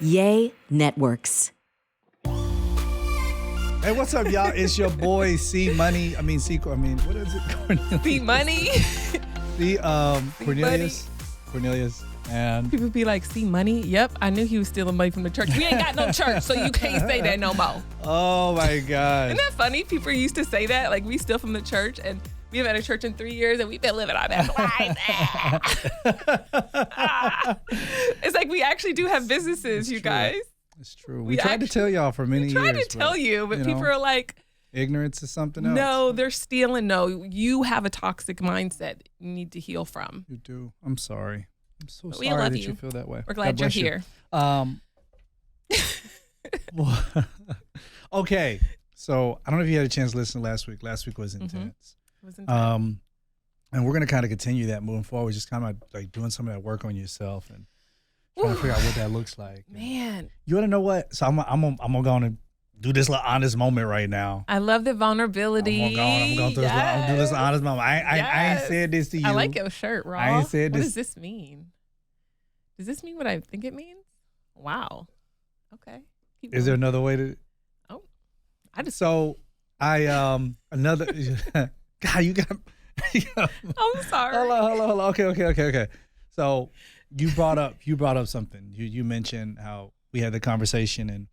Yay Networks. Hey, what's up, y'all? It's your boy what is it? Cornelius. C Money. Cornelius. And People be like, "See money?" Yep, I knew he was stealing money from the church. We ain't got no church, so you can't say that no more. oh my God. Isn't that funny? People used to say that, like, we steal from the church, and we haven't had a church in 3 years, and we've been living our best lives. It's like we actually do have businesses, you guys. It's true. We tried to tell y'all for many years. We tried to tell you, but people are like, ignorance is something else. no, they're stealing. No, you have a toxic mindset you need to heal from. You do. I'm sorry. I'm so We sorry love that you. you feel that way. We're glad you're here. Okay. So I don't know if you had a chance to listen last week. Last week was intense. It was intense. And we're going to kind of continue that moving forward, just kind of like doing some of that work on yourself and trying to figure out what that looks like. Man. You want to know what? So I'm going to do this little honest moment right now. I love the vulnerability. I'm going to do this honest moment. I ain't said this to you. I like your shirt, Raw. I ain't said What this. does this mean? Does this mean what I think it means? Wow. Okay. Keep Is there going. another way to? Oh, I just. So another. God, you got. I'm sorry. Hold on. Okay. So you brought up something. You mentioned how we had the conversation, and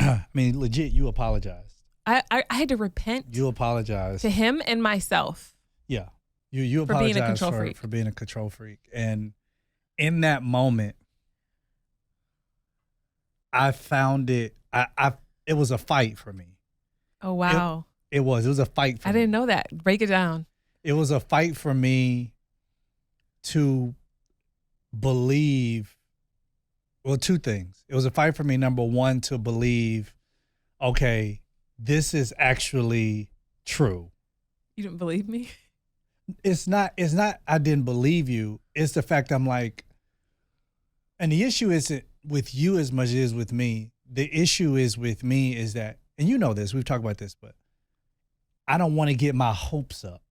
I mean, legit, you apologized. I had to repent You apologized to him and myself. Yeah, you For being a apologized control freak. for being a control freak, and in that moment, I found it. It was a fight for me. Oh wow. It was a fight for I me. didn't know that. Break it down. It was a fight for me to believe, well, two things. It was a fight for me, number one, to believe, okay, this is actually true. You didn't believe me? It's not I didn't believe you. It's the fact I'm like, and the issue isn't with you as much as it is with me. The issue is with me is that, and you know this, we've talked about this, but I don't want to get my hopes up.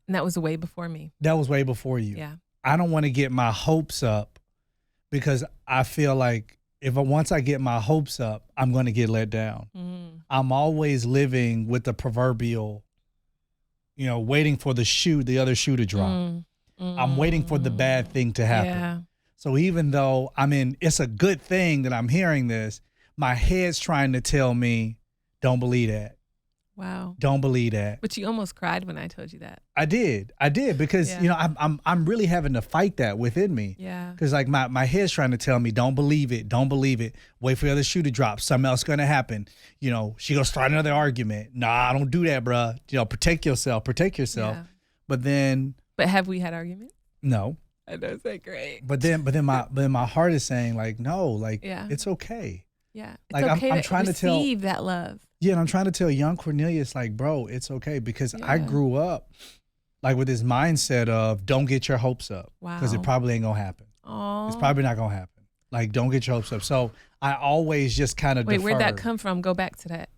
And that was way before me. That was way before you. Yeah. I don't want to get my hopes up because I feel like once I get my hopes up, I'm going to get let down. Mm. I'm always living with the proverbial, waiting for the other shoe to drop. I'm waiting for the bad thing to happen. Yeah. So even though it's a good thing that I'm hearing this, my head's trying to tell me, don't believe that. Wow. Don't believe that. But you almost cried when I told you that. I did because Yeah. I'm really having to fight that within me. Yeah. Because like my head's trying to tell me, don't believe it. Wait for the other shoe to drop. Something else gonna happen. She gonna start another argument. Nah, don't do that, bruh. Protect yourself. Yeah. But have we had arguments? no. I know, it's like great. But then my heart is saying like no, like Yeah. it's okay. Yeah. It's Like, okay I'm to trying to tell- receive that love. Yeah, and I'm trying to tell young Cornelius like, bro, it's okay because I Yeah. grew up like with this mindset of don't get your hopes up because it Wow. probably ain't gonna happen. Oh. It's probably not gonna happen. Like, don't get your hopes up. So I always just kind of Wait, deferred. where'd that come from? Go back to that.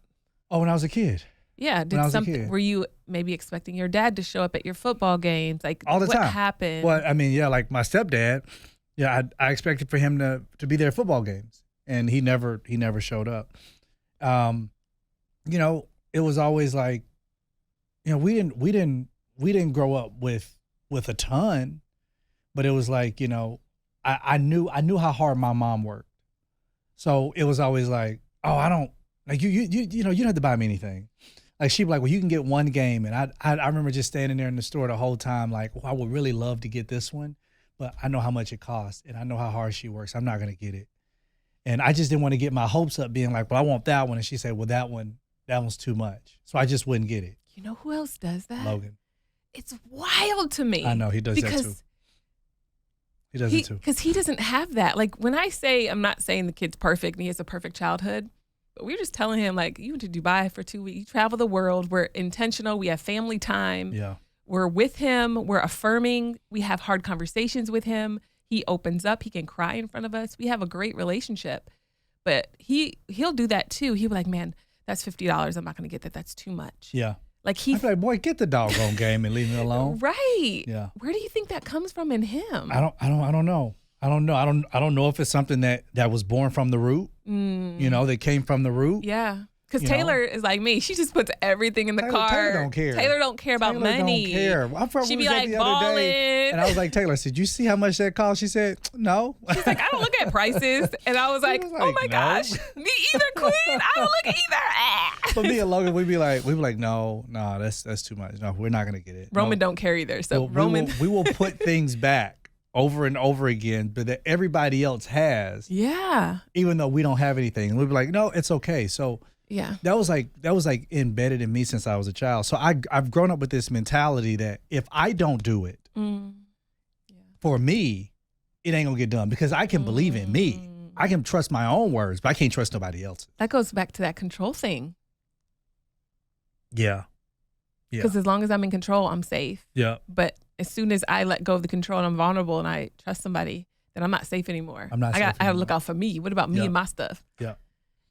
Oh, when I was a kid, Yeah. When I was a Something kid. were you maybe expecting your dad to show up at your football games? Like all the what time. happened? Well, I mean, yeah, like my stepdad. Yeah, I expected for him to be there at football games, and he never showed up. It was always like, we didn't grow up with a ton, but it was like, I knew how hard my mom worked, so it was always like, oh, I don't like you don't have to buy me anything. Like she'd be like, well, you can get one game, and I remember just standing there in the store the whole time, like, well, I would really love to get this one, but I know how much it costs, and I know how hard she works. I'm not gonna get it. And I just didn't want to get my hopes up being like, well, I want that one. And she said, well, that one's too much. So I just wouldn't get it. You know who else does that? Logan. It's wild to me. I know, he does that too. He does it too. Because he doesn't have that. Like when I say, I'm not saying the kid's perfect and he has a perfect childhood, but we're just telling him like, you went to Dubai for 2 weeks, you travel the world, we're intentional, we have family time. Yeah. We're with him, we're affirming, we have hard conversations with him. He opens up, he can cry in front of us. We have a great relationship. But he'll do that too. He'll be like, man, that's $50. I'm not gonna get that. That's too much. Yeah. Like I'm like, boy, get the doggone game and leave me alone. Right. Yeah. Where do you think that comes from in him? I don't know. I don't know. I don't know if it's something that was born from the root, that came from the root. Yeah. Because Taylor is like me. She just puts everything in the car. Taylor don't care. Taylor don't care about money. Taylor don't care. She'd be like, balling. And I was like, Taylor, did you see how much that cost? She said, no. She's like, I don't look at prices. And I was like, oh my gosh. Me either, queen. I don't look either. But me and Logan, we'd be like, no, that's too much. No, we're not going to get it. Roman don't care either. So Roman. We will put things back over and over again, but that everybody else has. Yeah. Even though we don't have anything. We'd be like, no, it's okay. So yeah, that was like embedded in me since I was a child. So I've grown up with this mentality that if I don't do it for me, it ain't gonna get done because I can believe in me. I can trust my own words, but I can't trust nobody else. That goes back to that control thing. Yeah. Because as long as I'm in control, I'm safe. Yeah. But as soon as I let go of the control and I'm vulnerable and I trust somebody, then I'm not safe anymore. I got to look out for me. What about me and my stuff? Yeah.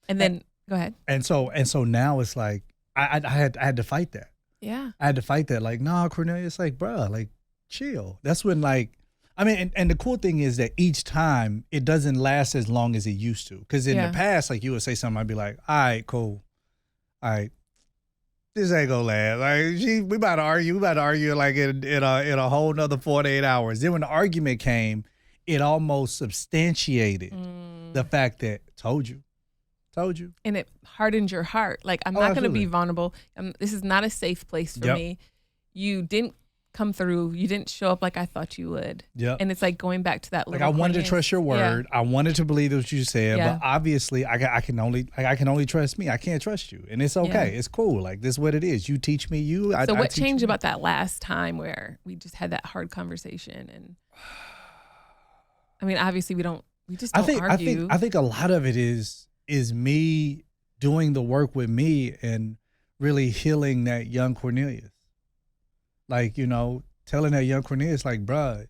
And then go ahead. And so now it's like I had to fight that. Yeah. I had to fight that. Like, nah, Cornelius, like, bruh, like, chill. That's when, like, I mean, and the cool thing is that each time it doesn't last as long as it used to. Because in the past, like, you would say something, I'd be like, all right, cool. All right. This ain't gonna last. Like, we about to argue. We about to argue like in a whole nother 48 hours. Then when the argument came, it almost substantiated the fact that told you. And it hardened your heart. Like, I'm not going to be vulnerable. This is not a safe place for me. You didn't come through. You didn't show up like I thought you would. Yeah. And it's like going back to that little I wanted to trust your word. I wanted to believe what you said, but obviously I can only trust me. I can't trust you. And it's okay. Yeah. It's cool. Like, this is what it is. You teach me, So what changed about that last time where we just had that hard conversation? And I mean, obviously we just don't argue. I think a lot of it is me doing the work with me and really healing that young Cornelius. Like, telling that young Cornelius, like, bruh,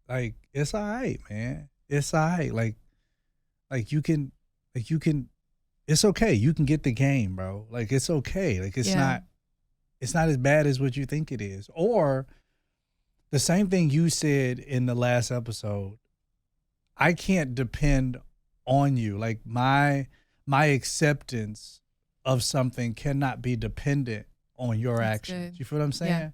like, it's all right, man. It's all right. Like you can, it's okay. You can get the game, bro. Like, it's okay. Like, it's not as bad as what you think it is. Or the same thing you said in the last episode, I can't depend on you. Like, my acceptance of something cannot be dependent on your actions. Good. You feel what I'm saying? Yeah.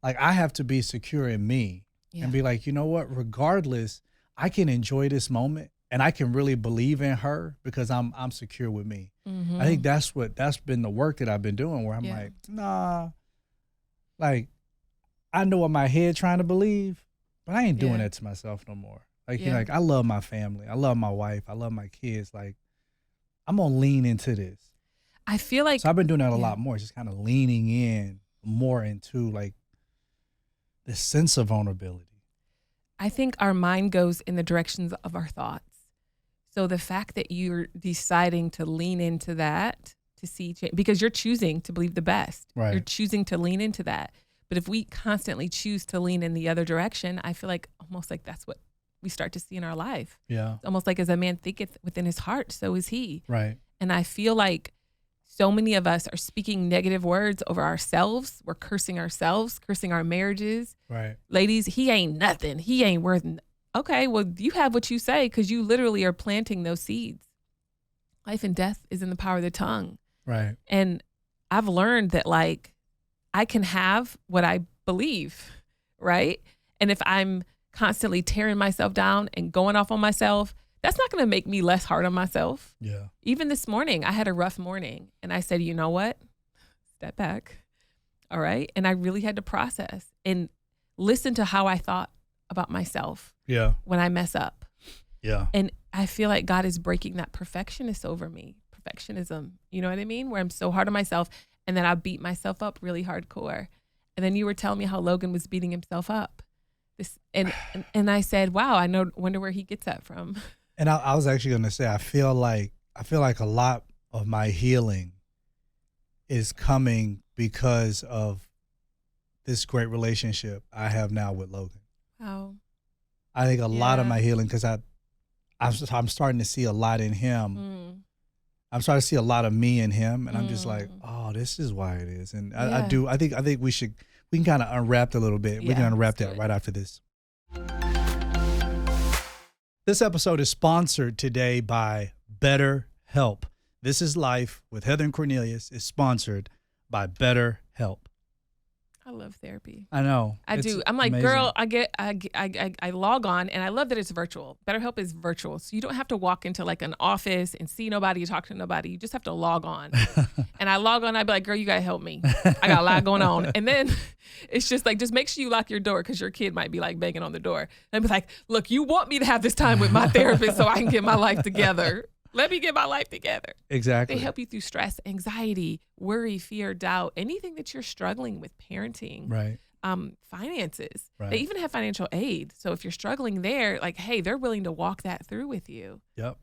Like, I have to be secure in me and be like, you know what? Regardless, I can enjoy this moment and I can really believe in her because I'm secure with me. Mm-hmm. I think that's been the work that I've been doing where I'm like, nah, like, I know what my head trying to believe, but I ain't doing that to myself no more. Like, like, I love my family. I love my wife. I love my kids. Like, I'm going to lean into this. I feel like. So I've been doing that a lot more, just kind of leaning in more into, like, the sense of vulnerability. I think our mind goes in the directions of our thoughts. So the fact that you're deciding to lean into that to see change, because you're choosing to believe the best. Right. You're choosing to lean into that. But if we constantly choose to lean in the other direction, I feel like almost like that's what we start to see in our life. Yeah. It's almost like as a man thinketh within his heart, so is he. Right. And I feel like so many of us are speaking negative words over ourselves. We're cursing ourselves, cursing our marriages. Right. Ladies, he ain't nothing. He ain't worth. Okay, well, you have what you say because you literally are planting those seeds. Life and death is in the power of the tongue. Right. And I've learned that, like, I can have what I believe, right? And if I'm constantly tearing myself down and going off on myself, that's not going to make me less hard on myself. Yeah. Even this morning, I had a rough morning and I said, you know what? Step back. All right. And I really had to process and listen to how I thought about myself. Yeah. When I mess up. Yeah. And I feel like God is breaking that perfectionist over me. Perfectionism. You know what I mean? Where I'm so hard on myself and then I beat myself up really hardcore. And then you were telling me how Logan was beating himself up. And I said, wow, wonder where he gets that from. And I was actually going to say, I feel like a lot of my healing is coming because of this great relationship I have now with Logan. Wow. I think a lot of my healing, because I'm starting to see a lot in him. Mm. I'm starting to see a lot of me in him, and I'm just like, oh, this is why it is. And I think we can kind of unwrap it a little bit. We can unwrap that right after this. This episode is sponsored today by BetterHelp. This is Life with Heather and Cornelius is sponsored by BetterHelp. I love therapy. I know. I do. I'm like, amazing. girl, I log on, and I love that it's virtual. BetterHelp is virtual. So you don't have to walk into like an office and see nobody, talk to nobody. You just have to log on. And I log on, I'd be like, girl, you got to help me. I got a lot going on. And then it's just like, just make sure you lock your door because your kid might be like banging on the door. And I'd be like, look, you want me to have this time with my therapist so I can get my life together. Let me get my life together. Exactly. They help you through stress, anxiety, worry, fear, doubt, anything that you're struggling with, parenting, Right. Finances. Right. They even have financial aid. So if you're struggling there, like, hey, they're willing to walk that through with you. Yep.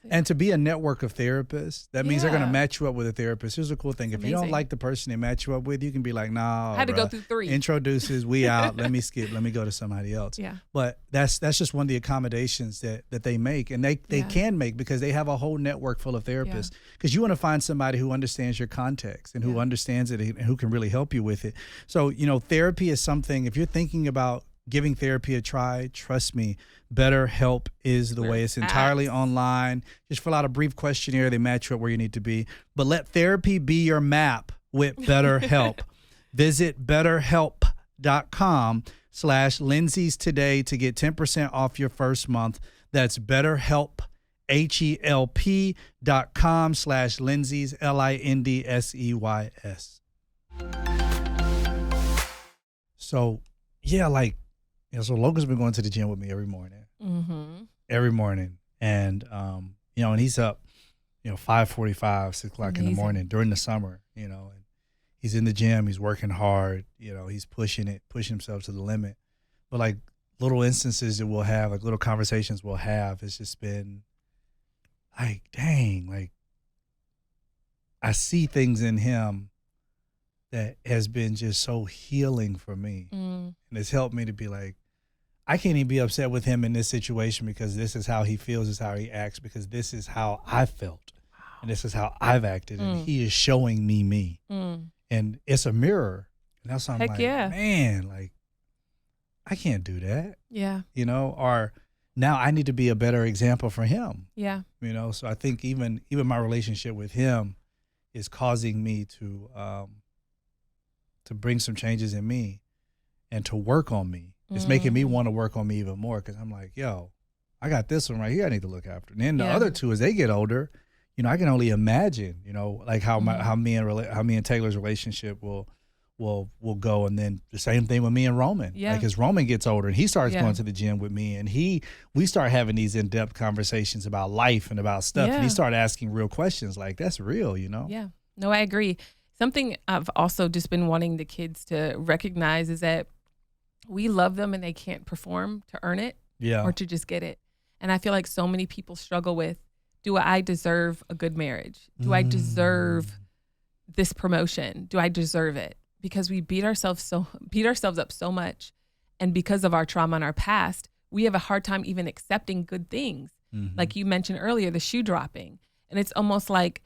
And to be a network of therapists, that means they're going to Yeah. match you up with a therapist. Here's a cool thing. If you don't amazing. like the person they match you up with, you can be like, nah, I had to go bruh. through 3. Introduces, we out. Let me skip. Let me go to somebody else. Yeah. But that's just one of the accommodations that they make. And they Yeah. can make because they have a whole network full of therapists. Because you want to find somebody who understands your context and who Yeah. understands it and who can really help you with it. So, therapy is something, if you're thinking about giving therapy a try, trust me, BetterHelp is the way. It's entirely online. Just fill out a brief questionnaire. They match you up where you need to be. But let therapy be your map with BetterHelp. Visit BetterHelp.com/Lindsay's today to get 10% off your first month. That's BetterHelp, HELP.com/Lindsay's, LINDSEYS. So, yeah, so Logan's been going to the gym with me every morning. Mm-hmm. Every morning. And, and he's up, 5:45, 6 o'clock in the Amazing. morning during the summer, and he's in the gym, he's working hard, he's pushing himself to the limit. But like little instances that we'll have, like little conversations we'll have, it's just been like, dang, like I see things in him that has been just so healing for me. Mm. And it's helped me to be like, I can't even be upset with him in this situation because this is how he feels, this is how he acts, because this is how I felt. And this is how I've acted. And he is showing me. And it's a mirror. And that's why I'm Heck like, yeah. man, like, I can't do that. Yeah. Or now I need to be a better example for him. Yeah. So I think even my relationship with him is causing me to bring some changes in me and to work on me. It's making me want to work on me even more because I'm like, yo, I got this one right here I need to look after. And then the other two, as they get older, I can only imagine, like how me and Taylor's relationship will go, and then the same thing with me and Roman. Yeah. Like as Roman gets older and he starts going to the gym with me, and we start having these in-depth conversations about life and about stuff, and he started asking real questions. Like that's real, Yeah. No, I agree. Something I've also just been wanting the kids to recognize is that we love them and they can't perform to earn it or to just get it. And I feel like so many people struggle with, do I deserve a good marriage? Do I deserve this promotion? Do I deserve it? Because we beat ourselves up so much. And because of our trauma in our past, we have a hard time even accepting good things. Like you mentioned earlier, the shoe dropping. And it's almost like,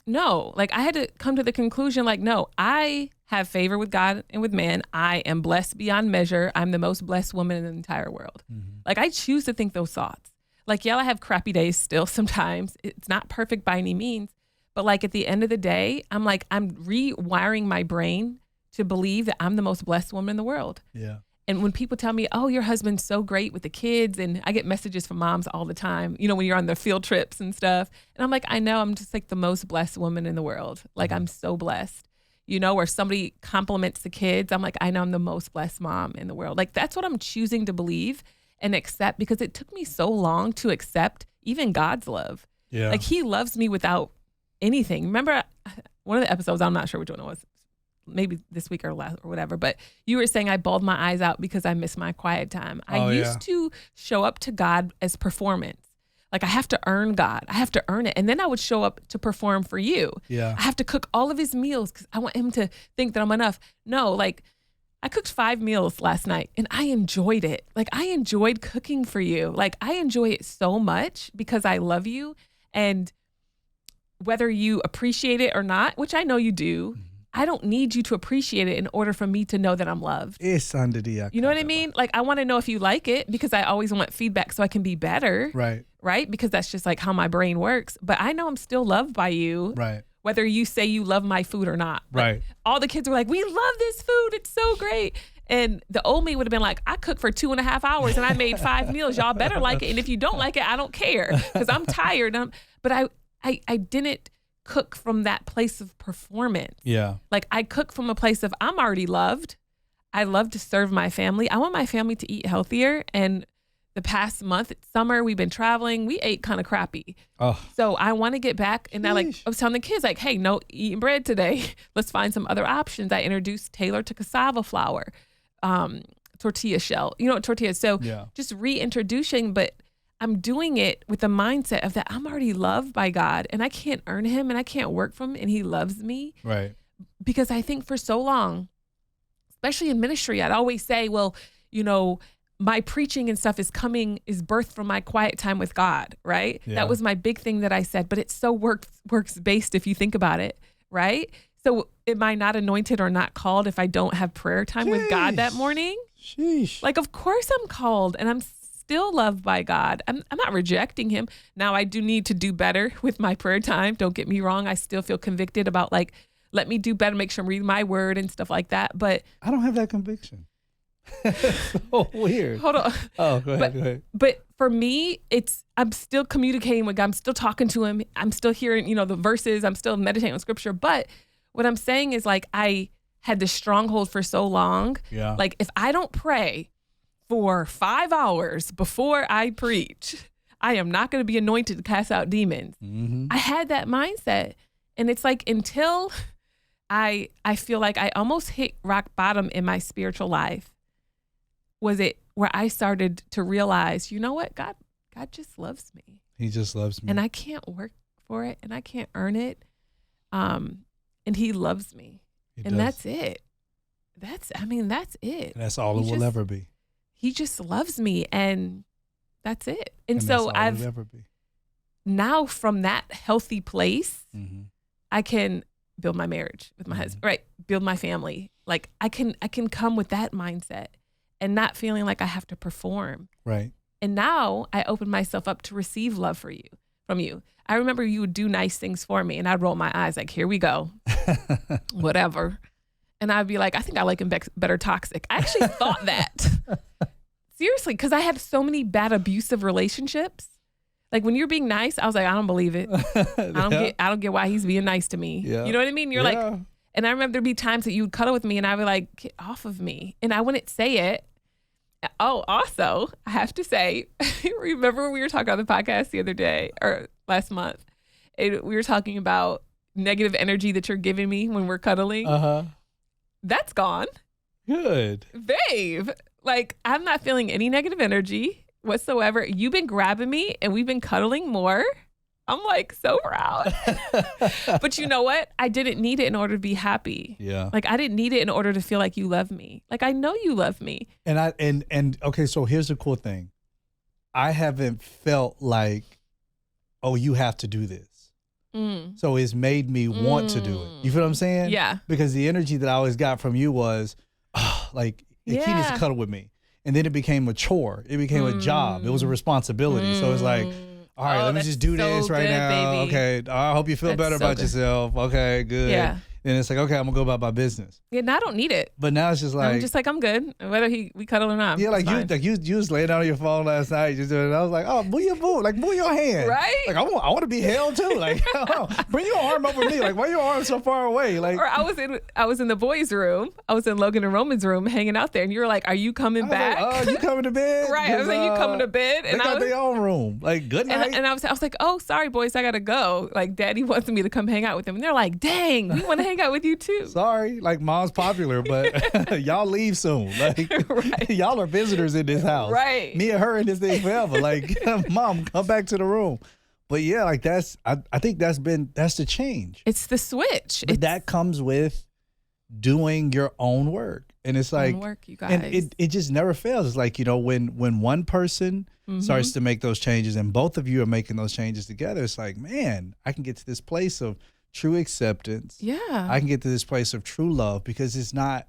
no, like I had to come to the conclusion, like, no, I have favor with God and with man. I am blessed beyond measure. I'm the most blessed woman in the entire world. Like I choose to think those thoughts. Like, I have crappy days still sometimes. It's not perfect by any means. But like at the end of the day, I'm rewiring my brain to believe that I'm the most blessed woman in the world. Yeah. And when people tell me, oh, your husband's so great with the kids, and I get messages from moms all the time, when you're on the field trips and stuff. And I'm like, I know, I'm just like the most blessed woman in the world. Like, I'm so blessed. Or somebody compliments the kids, I'm like, I know I'm the most blessed mom in the world. Like, that's what I'm choosing to believe and accept, because it took me so long to accept even God's love. Yeah. Like, he loves me without anything. Remember one of the episodes, I'm not sure which one it was, maybe this week or last or whatever, but you were saying I bawled my eyes out because I miss my quiet time. I used to show up to God as performance. Like, I have to earn God. I have to earn it. And then I would show up to perform for you. Yeah. I have to cook all of his meals because I want him to think that I'm enough. No, like, I cooked 5 meals last night and I enjoyed it. Like, I enjoyed cooking for you. Like, I enjoy it so much because I love you. And whether you appreciate it or not, which I know you do, I don't need you to appreciate it in order for me to know that I'm loved. It's under the. You know what I mean? Like, I want to know if you like it because I always want feedback so I can be better. Right. Right? Because that's just like how my brain works. But I know I'm still loved by you. Right. Whether you say you love my food or not. Right. All the kids were like, we love this food. It's so great. And the old me would have been like, I cooked for 2.5 hours and I made 5 meals. Y'all better like it. And if you don't like it, I don't care because I'm tired. But I didn't cook from that place of performance. Yeah. Like, I cook from a place of I'm already loved. I love to serve my family. I want my family to eat healthier. And the past month, it's summer, we've been traveling. We ate kind of crappy. Oh. So I want to get back. And I was telling the kids, like, hey, no eating bread today. Let's find some other options. I introduced Taylor to cassava flour, tortilla shell, tortillas. So just reintroducing, but I'm doing it with the mindset of that I'm already loved by God and I can't earn him and I can't work for him and he loves me. Right. Because I think for so long, especially in ministry, I'd always say, well, my preaching and stuff is birthed from my quiet time with God, right? Yeah. That was my big thing that I said, but it's so works based if you think about it, right? So am I not anointed or not called if I don't have prayer time with God that morning? Sheesh. Like, of course I'm called and I'm still loved by God. I'm not rejecting him. Now I do need to do better with my prayer time. Don't get me wrong. I still feel convicted about like, let me do better, make sure I'm reading my word and stuff like that. But I don't have that conviction. So weird. Hold on. Oh, go ahead. But for me, I'm still communicating with God. I'm still talking to him. I'm still hearing, the verses. I'm still meditating on scripture. But what I'm saying is like, I had this stronghold for so long. Yeah. Like if I don't pray for 5 hours before I preach, I am not going to be anointed to cast out demons. Mm-hmm. I had that mindset. And it's like, until I feel like I almost hit rock bottom in my spiritual life, was it where I started to realize, you know what? God just loves me. He just loves me. And I can't work for it and I can't earn it. And he loves me. That's it. That's it. And that's all it will ever be. He just loves me and that's it. And so that's all I've it'll ever be. Now from that healthy place, Mm-hmm. I can build my marriage with my husband, right? Build my family. Like I can come with that mindset and not feeling like I have to perform. Right. And now I open myself up to receive love from you. I remember you would do nice things for me and I'd roll my eyes like, here we go, whatever. And I'd be like, I think I like him better toxic. I actually thought that. Seriously, because I had so many bad abusive relationships. Like when you're being nice, I was like, I don't believe it. I don't get why he's being nice to me. Yeah. You know what I mean? You're like, and I remember there'd be times that you would cuddle with me and I'd be like, get off of me. And I wouldn't say it. Oh, also, I have to say, remember when we were talking on the podcast the other day or last month? And we were talking about negative energy that you're giving me when we're cuddling. Uh-huh. That's gone. Good. Babe, like I'm not feeling any negative energy whatsoever. You've been grabbing me and we've been cuddling more. I'm like so proud. But you know what? I didn't need it in order to be happy. Yeah. Like I didn't need it in order to feel like you love me. Like I know you love me. And okay, so here's the cool thing. I haven't felt like, oh, you have to do this. So it's made me want to do it. You feel what I'm saying? Yeah. Because the energy that I always got from you was, like, he needs to cuddle with me. And then it became a chore. It became a job. It was a responsibility. So it's like, all right, let me just do this right now. Baby. Okay. I hope you feel better about yourself. Okay, good. Yeah. And it's like, okay, I'm gonna go about my business. Yeah, now I don't need it. But now it's just like I'm good. Whether we cuddle or not. Yeah, you was laying down on your phone last night, just doing it. I was like, oh, move your hand. Right? Like I want to be held too. Like, bring your arm over me. Like, why your arm so far away? Like, or I was in the boys' room. I was in Logan and Roman's room, hanging out there, and you were like, "Are you coming back? Like, oh, you coming to bed? Right? I was like, "You coming to bed?" And they got their own room. Like, good night. And I was like, "Oh, sorry, boys, I gotta go. Like, Daddy wants me to come hang out with him." And they're like, "Dang, we want to hang out with you too." Sorry, like mom's popular, but y'all leave soon. Like, right. Y'all are visitors in this house. Right. Me and her in this thing forever. Like, mom, come back to the room. But yeah, like I think that's the change. It's the switch. But that comes with doing your own work. And it's like, work, you guys. And it just never fails. It's like, when one person starts to make those changes and both of you are making those changes together, it's like, man, I can get to this place of true acceptance. Yeah. I can get to this place of true love because it's not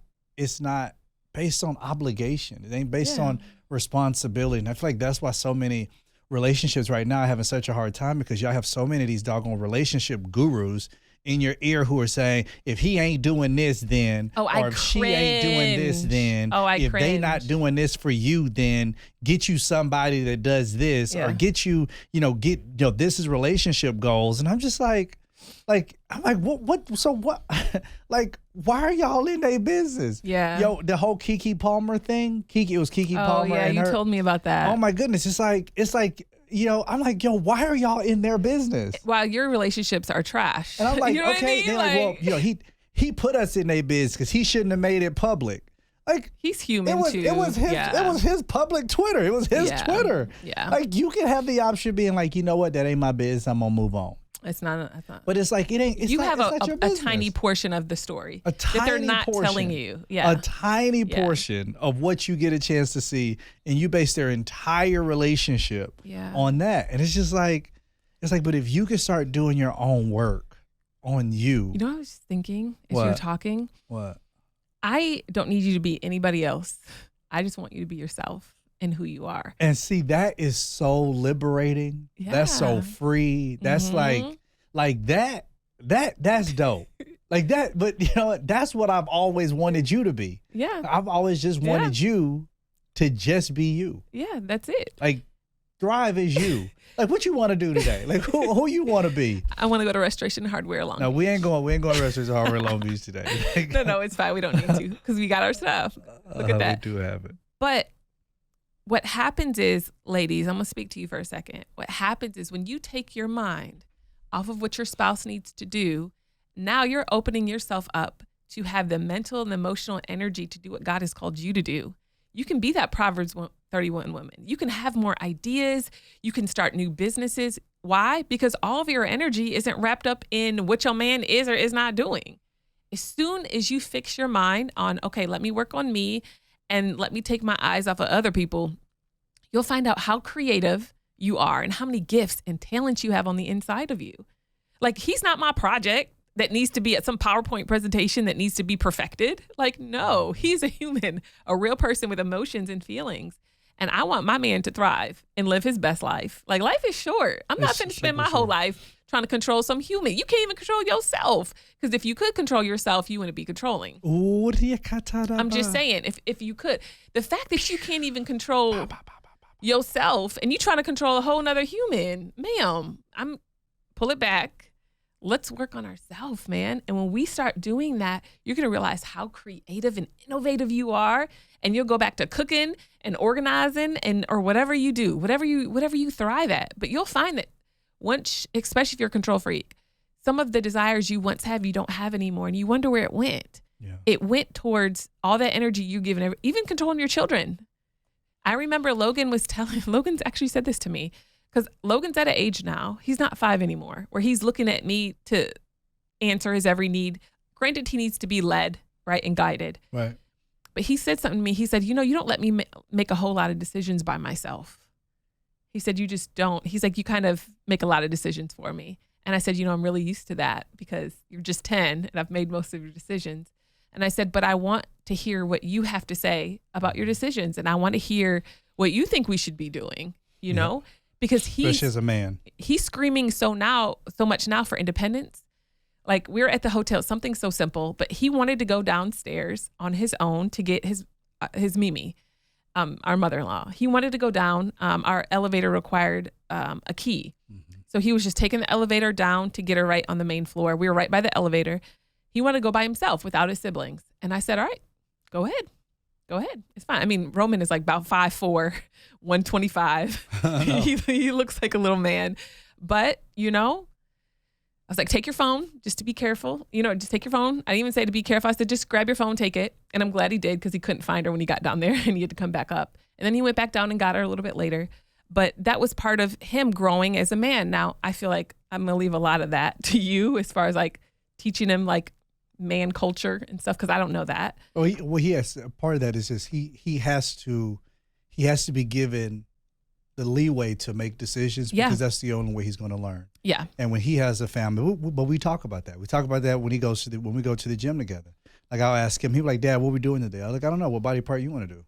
based on obligation. It ain't based on responsibility. And I feel like that's why so many relationships right now are having such a hard time, because y'all have so many of these doggone relationship gurus in your ear who are saying, if he ain't doing this, then, or if she ain't doing this, then, if they not doing this for you, then get you somebody that does this, or get you, this is relationship goals. And I'm just like, what? So what? Like, why are y'all in their business? Yeah. Yo, the whole Keke Palmer thing. It was Keke Palmer. Oh yeah, you told me about that. Oh my goodness, it's like. I'm like, yo, why are y'all in their business? While your relationships are trash. And I'm like, you know okay. what I mean? They're like, well, he put us in their business because he shouldn't have made it public. Like, he's human too. It was his public Twitter. It was his Twitter. Yeah. Like, you can have the option of being like, you know what, that ain't my business. I'm gonna move on. It's not. But it's like, it ain't. It's you not, have it's not your a business. tiny portion of the story that they're not portion, telling you. Yeah. A tiny portion of what you get a chance to see, and you base their entire relationship on that. And it's just like, but if you could start doing your own work on you. You know what I was thinking as you were talking? What? I don't need you to be anybody else. I just want you to be yourself and who you are. And see, that is so liberating. Yeah. That's so free. That's like that's dope. Like that, but you know what? That's what I've always wanted you to be. Yeah. I've always just wanted you to just be you. Yeah, that's it. Like, thrive as you. Like, what you want to do today? Like, who you want to be? I want to go to Restoration Hardware Long Beach. No, we ain't going to Restoration Hardware Long Beach today. No, it's fine. We don't need to because we got our stuff. Look at that. We do have it. But what happens is, ladies, I'm going to speak to you for a second. What happens is when you take your mind off of what your spouse needs to do, now you're opening yourself up to have the mental and emotional energy to do what God has called you to do. You can be that Proverbs 31 woman. You can have more ideas. You can start new businesses. Why? Because all of your energy isn't wrapped up in what your man is or is not doing. As soon as you fix your mind on, okay, let me work on me and let me take my eyes off of other people, you'll find out how creative you are and how many gifts and talents you have on the inside of you. Like, he's not my project that needs to be at some PowerPoint presentation that needs to be perfected. Like, no, he's a human, a real person with emotions and feelings. And I want my man to thrive and live his best life. Like, life is short. I'm not going to spend my whole life trying to control some human. You can't even control yourself. Because if you could control yourself, you wouldn't be controlling. I'm just saying, if you could. The fact that you can't even control yourself and you trying to control a whole nother human, ma'am, pull it back. Let's work on ourselves, man. And when we start doing that, you're going to realize how creative and innovative you are. And you'll go back to cooking and organizing or whatever you do, whatever you thrive at. But you'll find that once, especially if you're a control freak, some of the desires you once had, you don't have anymore. And you wonder where it went. Yeah. It went towards all that energy you given, even controlling your children. I remember Logan's actually said this to me. Because Logan's at an age now, he's not 5 anymore, where he's looking at me to answer his every need. Granted, he needs to be led, right, and guided. Right. But he said something to me. He said, you don't let me make a whole lot of decisions by myself. He said, you just don't. He's like, you kind of make a lot of decisions for me. And I said, I'm really used to that because you're just 10 and I've made most of your decisions. And I said, but I want to hear what you have to say about your decisions. And I want to hear what you think we should be doing, you know? Because especially as a man, he's screaming so much now for independence. Like, we're at the hotel, something so simple, but he wanted to go downstairs on his own to get his Mimi, our mother-in-law. He wanted to go down. Our elevator required a key. Mm-hmm. So he was just taking the elevator down to get her right on the main floor. We were right by the elevator. He wanted to go by himself without his siblings. And I said, all right, go ahead. Go ahead. It's fine. I mean, Roman is like about 5'4", 125. He looks like a little man. But, I was like, take your phone just to be careful. Just take your phone. I didn't even say to be careful. I said, just grab your phone, take it. And I'm glad he did because he couldn't find her when he got down there and he had to come back up. And then he went back down and got her a little bit later. But that was part of him growing as a man. Now, I feel like I'm going to leave a lot of that to you as far as like teaching him like man culture and stuff, because I don't know that. Well, he has, part of that is just he has to be given the leeway to make decisions Yeah. because that's the only way he's going to learn. Yeah. And when he has a family, but we talk about that. We talk about that when when we go to the gym together. Like I'll ask him, he'll be like, Dad, what are we doing today? I'm like, I don't know. What body part you want to do?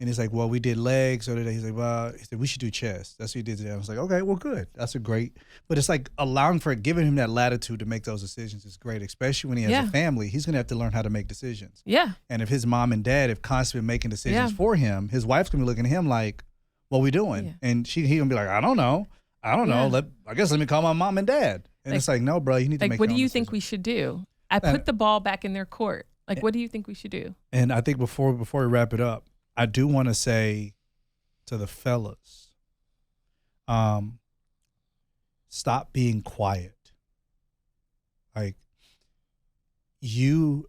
And he's like, well, we did legs the other day. He's like, well, he said, we should do chest. That's what he did today. I was like, okay, well, good. That's but it's like giving him that latitude to make those decisions is great, especially when he has a family. He's going to have to learn how to make decisions. Yeah. And if his mom and dad have constantly been making decisions for him, his wife's going to be looking at him like, what we doing? Yeah. And he going to be like, I don't know. I guess let me call my mom and dad. And it's like, no, bro, you need to make what your do own you think decisions. we should do? I put the ball back in their court. Like, what do you think we should do? And I think before we wrap it up, I do want to say to the fellas, stop being quiet. Like you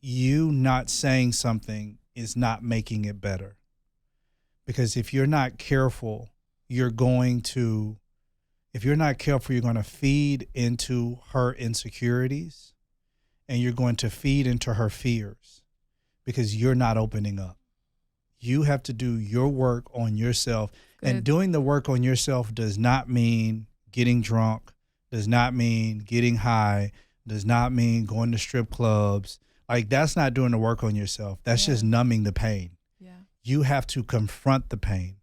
not saying something is not making it better. Because if you're not careful, you're going to feed into her insecurities and you're going to feed into her fears because you're not opening up. You have to do your work on yourself. Good. And doing the work on yourself does not mean getting drunk, does not mean getting high, does not mean going to strip clubs. Like that's not doing the work on yourself. That's just numbing the pain. Yeah. You have to confront the pain.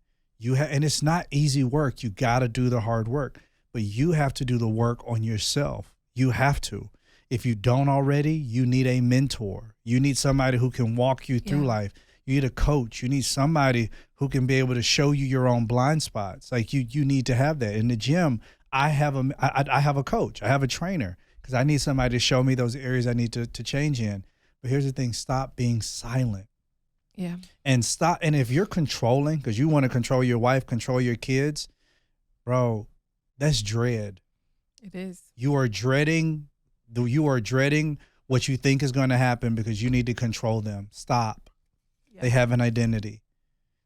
And it's not easy work. You got to do the hard work, but you have to do the work on yourself. You have to. If you don't already, you need a mentor. You need somebody who can walk you through life. You need a coach. You need somebody who can be able to show you your own blind spots. Like you need to have that. In the gym, I have a coach. I have a trainer because I need somebody to show me those areas I need to change in. But here's the thing, stop being silent. Yeah. And stop. And if you're controlling, because you want to control your wife, control your kids, bro, that's dread. It is. You are dreading what you think is going to happen because you need to control them. Stop. Yeah. They have an identity.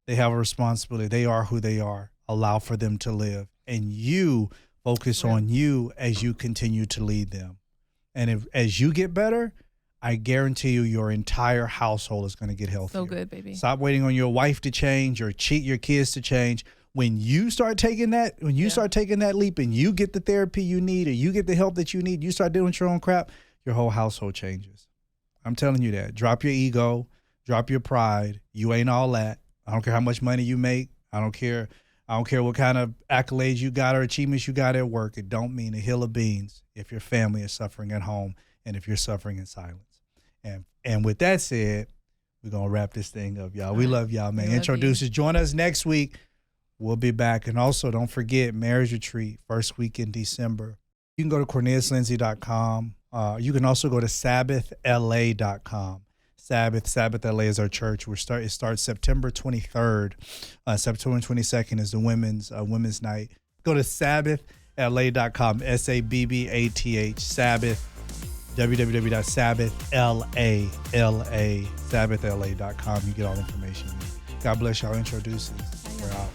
They have a responsibility. They are who they are. Allow for them to live. And you focus on you as you continue to lead them. And as you get better, I guarantee you your entire household is going to get healthier. So good, baby. Stop waiting on your wife to change or your kids to change. When you start taking that leap and you get the therapy you need or you get the help that you need, you start doing your own crap, your whole household changes. I'm telling you that. Drop your ego, drop your pride. You ain't all that. I don't care how much money you make. I don't care what kind of accolades you got or achievements you got at work. It don't mean a hill of beans if your family is suffering at home and if you're suffering in silence. And with that said, we're going to wrap this thing up, y'all. We love y'all, man. Introducers, join us next week. We'll be back. And also, don't forget, Marriage Retreat, first week in December. You can go to CorneliusLindsay.com. You can also go to SabbathLA.com. Sabbath LA is our church. It starts September 23rd. September 22nd is the women's night. Go to SabbathLA.com. SABBATH. Sabbath. www.sabbathla.com. You get all the information. God bless y'all. Introduces. We're out.